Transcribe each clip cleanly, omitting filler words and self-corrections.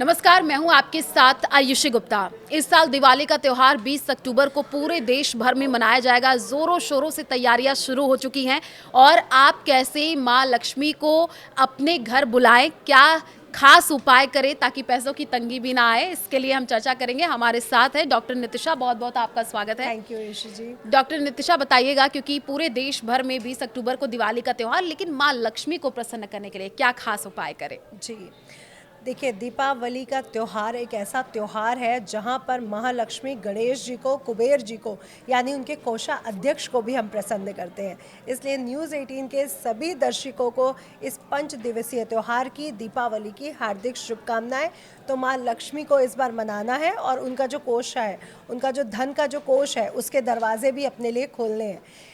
नमस्कार, मैं हूं आपके साथ आयुषी गुप्ता। इस साल दिवाली का त्यौहार 20 अक्टूबर को पूरे देश भर में मनाया जाएगा। जोरों शोरों से तैयारियां शुरू हो चुकी हैं और आप कैसे मां लक्ष्मी को अपने घर बुलाएं, क्या खास उपाय करें ताकि पैसों की तंगी भी ना आए, इसके लिए हम चर्चा करेंगे। हमारे साथ है डॉक्टर नितिशा। बहुत बहुत आपका स्वागत है। Thank you Ayushi ji. Doctor Nitisha, बताइएगा, क्योंकि पूरे देश भर में 20 अक्टूबर को दिवाली का त्यौहार, लेकिन मां लक्ष्मी को प्रसन्न करने के लिए क्या खास उपाय करें? जी, देखिए, दीपावली का त्यौहार एक ऐसा त्यौहार है जहाँ पर महालक्ष्मी गणेश जी को, कुबेर जी को, यानी उनके कोषाध्यक्ष को भी हम प्रसन्न करते हैं। इसलिए न्यूज़ 18 के सभी दर्शकों को इस 5 दिवसीय त्यौहार की, दीपावली की हार्दिक शुभकामनाएं। तो माँ लक्ष्मी को इस बार मनाना है और उनका जो कोष है, उनका जो धन का जो कोष है, उसके दरवाजे भी अपने लिए खोलने हैं।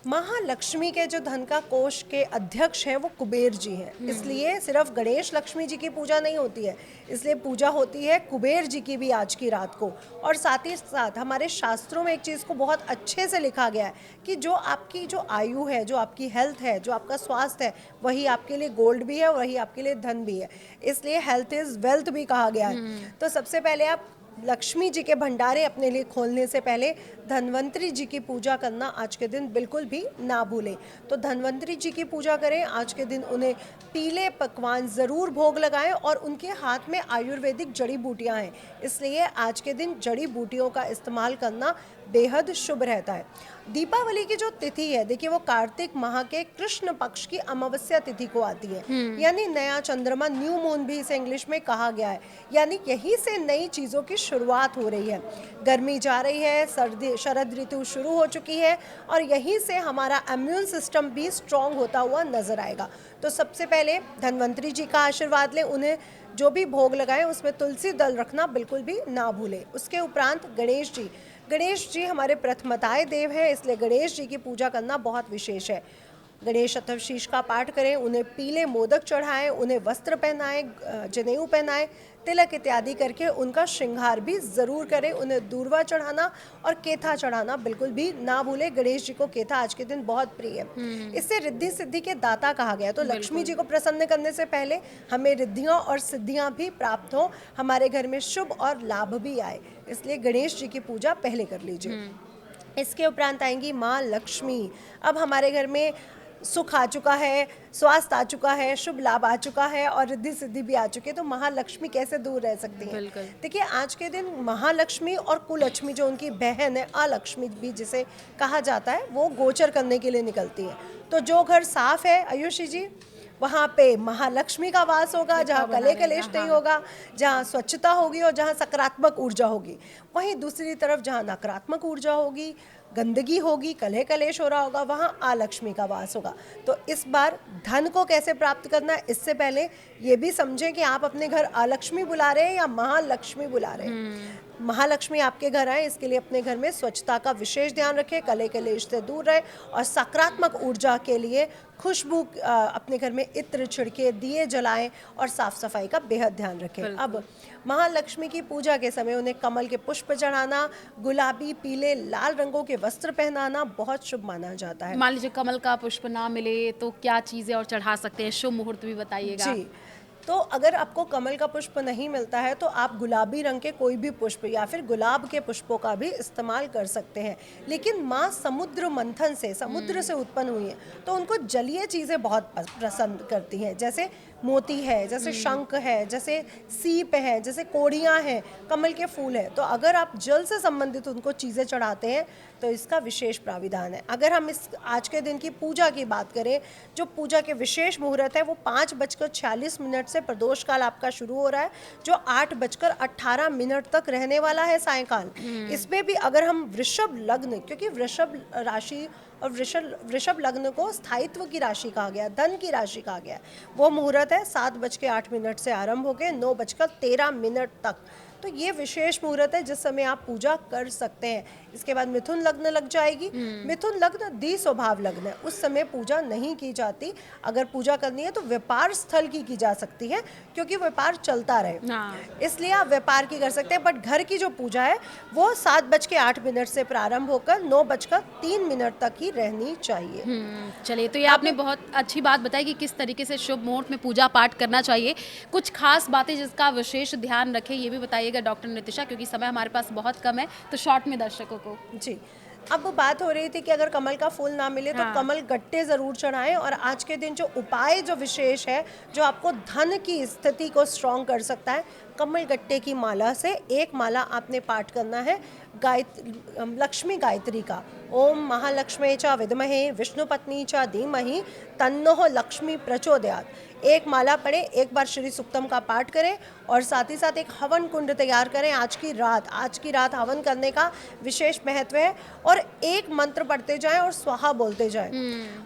महालक्ष्मी के जो धन का कोष के अध्यक्ष हैं वो कुबेर जी हैं, इसलिए सिर्फ गणेश लक्ष्मी जी की पूजा नहीं होती है, इसलिए पूजा होती है कुबेर जी की भी आज की रात को। और साथ ही साथ हमारे शास्त्रों में एक चीज़ को बहुत अच्छे से लिखा गया है कि जो आपकी जो आयु है, जो आपकी हेल्थ है, जो आपका स्वास्थ्य है, वही आपके लिए गोल्ड भी है, वही आपके लिए धन भी है। इसलिए हेल्थ इज़ वेल्थ भी कहा गया है। तो सबसे पहले आप लक्ष्मी जी के भंडारे अपने लिए खोलने से पहले धन्वंतरी जी की पूजा करना आज के दिन बिल्कुल भी ना भूलें। तो धन्वंतरी जी की पूजा करें आज के दिन, उन्हें पीले पकवान ज़रूर भोग लगाएं और उनके हाथ में आयुर्वेदिक जड़ी बूटियां हैं, इसलिए आज के दिन जड़ी बूटियों का इस्तेमाल करना बेहद शुभ रहता है। दीपावली की जो तिथि है, देखिए, वो कार्तिक माह के कृष्ण पक्ष की अमावस्या तिथि को आती है, यानी नया चंद्रमा, न्यू मून भी इसे इंग्लिश में कहा गया है। यानी यहीं से नई चीज़ों की शुरुआत हो रही है। गर्मी जा रही है, सर्दी, शरद ऋतु शुरू हो चुकी है और यहीं से हमारा इम्यून सिस्टम भी स्ट्रांग होता हुआ नजर आएगा। तो सबसे पहले धन्वंतरी जी का आशीर्वाद लें, उन्हें जो भी भोग लगाएं उसमें तुलसी दल रखना बिल्कुल भी ना भूलें। उसके उपरांत गणेश जी हमारे प्रथमताय देव हैं, इसलिए गणेश जी की पूजा करना बहुत विशेष है। गणेश अथर्वशीष का पाठ करें, उन्हें पीले मोदक चढ़ाएं, उन्हें वस्त्र पहनाएं, जनेऊ पहनाएं, तिलक इत्यादि करके उनका श्रृंगार भी ज़रूर करें। उन्हें दूर्वा चढ़ाना और केथा चढ़ाना बिल्कुल भी ना भूलें। गणेश जी को केथा आज के दिन बहुत प्रिय है। इससे रिद्धि सिद्धि के दाता कहा गया। तो लक्ष्मी जी को प्रसन्न करने से पहले हमें रिद्धियाँ और सिद्धियाँ भी प्राप्त हों, हमारे घर में शुभ और लाभ भी आए, इसलिए गणेश जी की पूजा पहले कर लीजिए। इसके उपरांत आएंगी माँ लक्ष्मी। अब हमारे घर में सुख आ चुका है, स्वास्थ्य आ चुका है, शुभ लाभ आ चुका है और रिद्धि सिद्धि भी आ चुकी है, तो महालक्ष्मी कैसे दूर रह सकती है? देखिए, आज के दिन महालक्ष्मी और कुलक्ष्मी, जो उनकी बहन है अलक्ष्मी भी जिसे कहा जाता है, वो गोचर करने के लिए निकलती है। तो जो घर साफ है आयुषी जी, वहाँ पे महालक्ष्मी का वास होगा, जहाँ कले कलेश नहीं होगा, जहाँ स्वच्छता होगी और जहाँ सकारात्मक ऊर्जा होगी। वहीं दूसरी तरफ जहाँ नकारात्मक ऊर्जा होगी, गंदगी होगी, कलह कलेश हो रहा होगा, वहाँ अलक्ष्मी का वास होगा। तो इस बार धन को कैसे प्राप्त करना है, इससे पहले ये भी समझें कि आप अपने घर अलक्ष्मी बुला रहे हैं या महालक्ष्मी बुला रहे हैं। महालक्ष्मी आपके घर आए, इसके लिए अपने घर में स्वच्छता का विशेष ध्यान रखें, कलह कलेश से दूर रहे और सकारात्मक ऊर्जा के लिए खुशबू अपने घर में इत्र छिड़के, दिए जलाएं और साफ सफाई का बेहद ध्यान रखें। अब महालक्ष्मी की पूजा के समय उन्हें कमल के पुष्प चढ़ाना, गुलाबी, पीले, लाल रंगों के वस्त्र पहनाना बहुत शुभ माना जाता है। मान लीजिए कमल का पुष्प ना मिले तो क्या चीजें और चढ़ा सकते हैं? शुभ मुहूर्त भी बताइएगा। जी, तो अगर आपको कमल का पुष्प नहीं मिलता है तो आप गुलाबी रंग के कोई भी पुष्प या फिर गुलाब के पुष्पों का भी इस्तेमाल कर सकते हैं। लेकिन माँ समुद्र मंथन से, समुद्र से उत्पन्न हुई है, तो उनको जलीय चीज़ें बहुत पसंद करती हैं, जैसे मोती है, जैसे शंख है, जैसे सीप है, जैसे कोड़ियाँ हैं, कमल के फूल है। तो अगर आप जल से संबंधित उनको चीज़ें चढ़ाते हैं तो इसका विशेष प्राविधान है। अगर हम इस आज के दिन की पूजा की बात करें, जो पूजा के विशेष मुहूर्त है वो 5:46 से प्रदोष काल आपका शुरू हो रहा है, जो 8:18 तक रहने वाला है सायंकाल। इसमें भी अगर हम वृषभ लग्न, क्योंकि वृषभ राशि और वृषभ लग्न को स्थायित्व की राशि कहा गया, धन की राशि कहा गया, वो मुहूर्त है 7:08 से आरंभ होकर 9:13 तक। तो ये विशेष मुहूर्त है जिस समय आप पूजा कर सकते हैं। इसके बाद मिथुन लग्न लग जाएगी। मिथुन लग्न द्वि स्वभाव लग्न है, उस समय पूजा नहीं की जाती। अगर पूजा करनी है तो व्यापार स्थल की जा सकती है, क्योंकि व्यापार चलता रहे, इसलिए आप व्यापार की कर सकते हैं। बट घर की जो पूजा है वो 7:08 से प्रारंभ होकर 9:03 तक ही रहनी चाहिए। चलिए, तो ये आपने बहुत अच्छी बात बताई कि किस तरीके से शुभ मुहूर्त में पूजा पाठ करना चाहिए। कुछ खास बातें जिसका विशेष ध्यान रखें ये भी बताइएगा डॉक्टर नितिशा, क्योंकि समय हमारे पास बहुत कम है, तो शॉर्ट में दर्शकों को। जी, अब बात हो रही थी कि अगर कमल का फूल ना मिले तो हाँ। कमल गट्टे ज़रूर चढ़ाएं। और आज के दिन जो उपाय जो विशेष है, जो आपको धन की स्थिति को स्ट्रॉन्ग कर सकता है, कमल गट्टे की माला से एक माला आपने पाठ करना है लक्ष्मी गायत्री का। ओम महालक्ष्मी च विद्महे विष्णुपत्नी च धीमहि तन्नो लक्ष्मी प्रचोदयात्। एक माला पढ़े, एक बार श्री सुक्तम का पाठ करें और साथ ही साथ एक हवन कुंड तैयार करें। आज की रात हवन करने का विशेष महत्व है। और एक मंत्र पढ़ते जाएं और स्वाहा बोलते जाएं।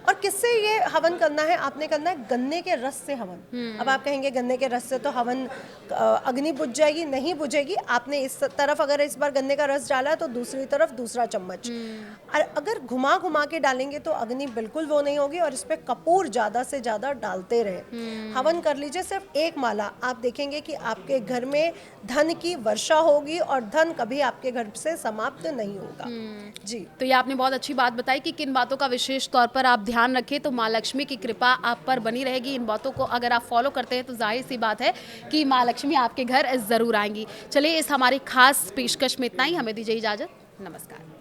और किससे ये हवन करना है? आपने करना है गन्ने के रस से हवन। अब आप कहेंगे गन्ने के रस से तो हवन अग्नि बुझ जाएगी, नहीं बुझेगी। आपने इस तरफ अगर इस बार गन्ने का रस डाला तो दूसरी तरफ दूसरा चम्मच। और अगर घुमा घुमा के डालेंगे तो अग्नि बिल्कुल वो नहीं होगी। और इस पे कपूर ज़्यादा से ज़्यादा डालते रहे। हवन कर लीजिए सिर्फ एक माला, आप देखेंगे कि आपके घर में धन की वर्षा होगी और धन कभी आपके घर से समाप्त नहीं होगा। जी, तो ये आपने बहुत अच्छी बात बताई कि किन बातों का विशेष तौर पर आप ध्यान रखें तो माँ लक्ष्मी की कृपा आप पर बनी रहेगी। इन बातों को अगर आप फॉलो करते हैं तो जाहिर सी बात है कि माँ लक्ष्मी आपके घर ज़रूर आएंगी। चलिए, इस हमारी खास पेशकश में इतना ही। हमें दीजिए इजाज़त। नमस्कार।